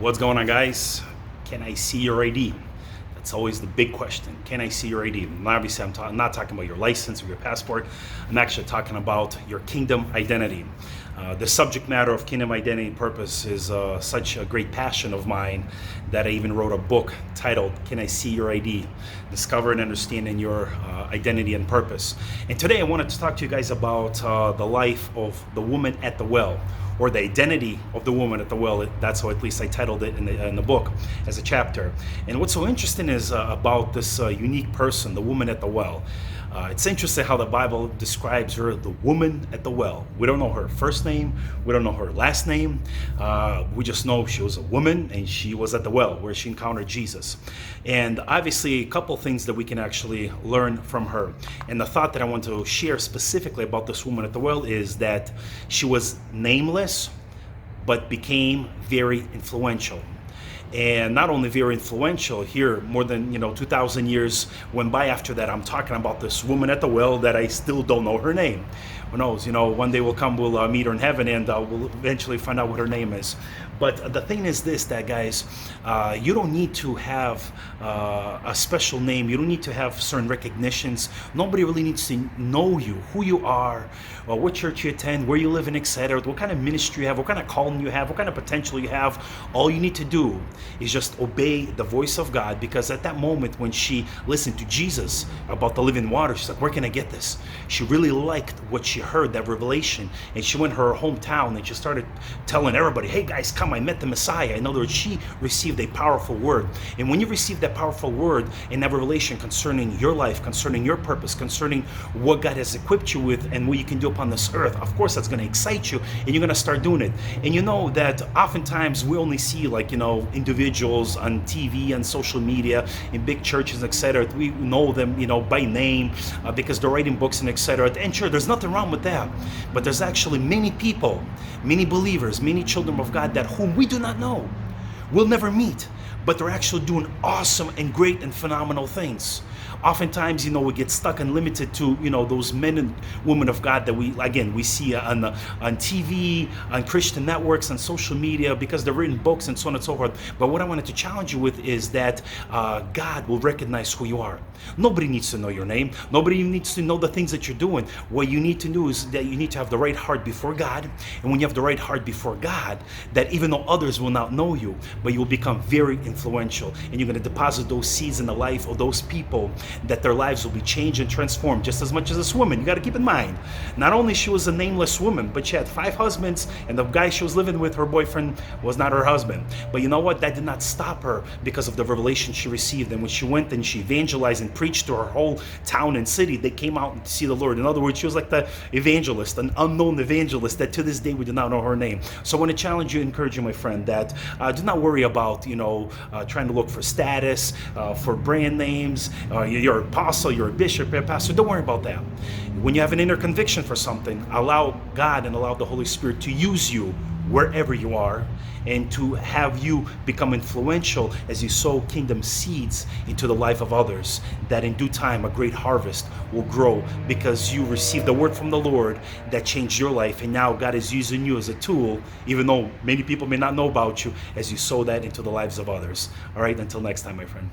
What's going on, guys? Can I see your ID? That's always the big question. Can I see your ID? And obviously, I'm not talking about your license or your passport. I'm actually talking about your kingdom identity. The subject matter of kingdom identity and purpose is such a great passion of mine that I even wrote a book titled, Can I See Your ID? Discover and Understanding Your Identity and Purpose. And today I wanted to talk to you guys about the life of the woman at the well, or the identity of the woman at the well. That's how at least I titled it in the book as a chapter. And what's so interesting is about this unique person, the woman at the well. It's interesting how the Bible describes her, the woman at the well. We don't know her first name, we don't know her last name. We just know she was a woman and she was at the well where she encountered Jesus. And obviously a couple things that we can actually learn from her. And the thought that I want to share specifically about this woman at the well is that she was nameless, but became very influential. And not only very influential here, more than 2,000 years went by after that. I'm talking about this woman at the well that I still don't know her name. Who knows? One day we'll meet her in heaven, and we'll eventually find out what her name is. But the thing is this, that guys, you don't need to have a special name. You don't need to have certain recognitions. Nobody really needs to know you, who you are, what church you attend, where you live, and etc. What kind of ministry you have, what kind of calling you have, what kind of potential you have. All you need to do is just obey the voice of God, because at that moment when she listened to Jesus about the living water, she's like, where can I get this? She really liked what she heard, that revelation, and she went to her hometown and she started telling everybody, hey guys, come, I met the Messiah. In other words, she received a powerful word. And when you receive that powerful word and that revelation concerning your life, concerning your purpose, concerning what God has equipped you with and what you can do upon this earth, of course that's going to excite you and you're going to start doing it. And you know that oftentimes we only see individuals on TV and social media in big churches, etc. We know them by name because they're writing books and etc. And sure, there's nothing wrong with that, but there's actually many people, many believers, many children of God that whom we do not know, we'll never meet, but they're actually doing awesome and great and phenomenal things. Oftentimes, we get stuck and limited to, those men and women of God that we see on TV, on Christian networks, on social media, because they're written books and so on and so forth. But what I wanted to challenge you with is that God will recognize who you are. Nobody needs to know your name. Nobody needs to know the things that you're doing. What you need to do is that you need to have the right heart before God. And when you have the right heart before God, that even though others will not know you, but you will become very influential. And you're going to deposit those seeds in the life of those people, that their lives will be changed and transformed just as much as this woman. You got to keep in mind, not only she was a nameless woman, but she had 5 husbands, and the guy she was living with, her boyfriend, was not her husband. But you know what? That did not stop her because of the revelation she received. And when she went and she evangelized and preached to her whole town and city, they came out to see the Lord. In other words, she was like the evangelist, an unknown evangelist that to this day we do not know her name. So I want to challenge you, encourage you, my friend, that do not worry about trying to look for status, for brand names. You're an apostle, you're a bishop, you're a pastor. Don't worry about that. When you have an inner conviction for something, allow God and allow the Holy Spirit to use you wherever you are, and to have you become influential as you sow kingdom seeds into the life of others, that in due time a great harvest will grow because you received the word from the Lord that changed your life, and now God is using you as a tool, even though many people may not know about you, as you sow that into the lives of others. All right, until next time, my friend.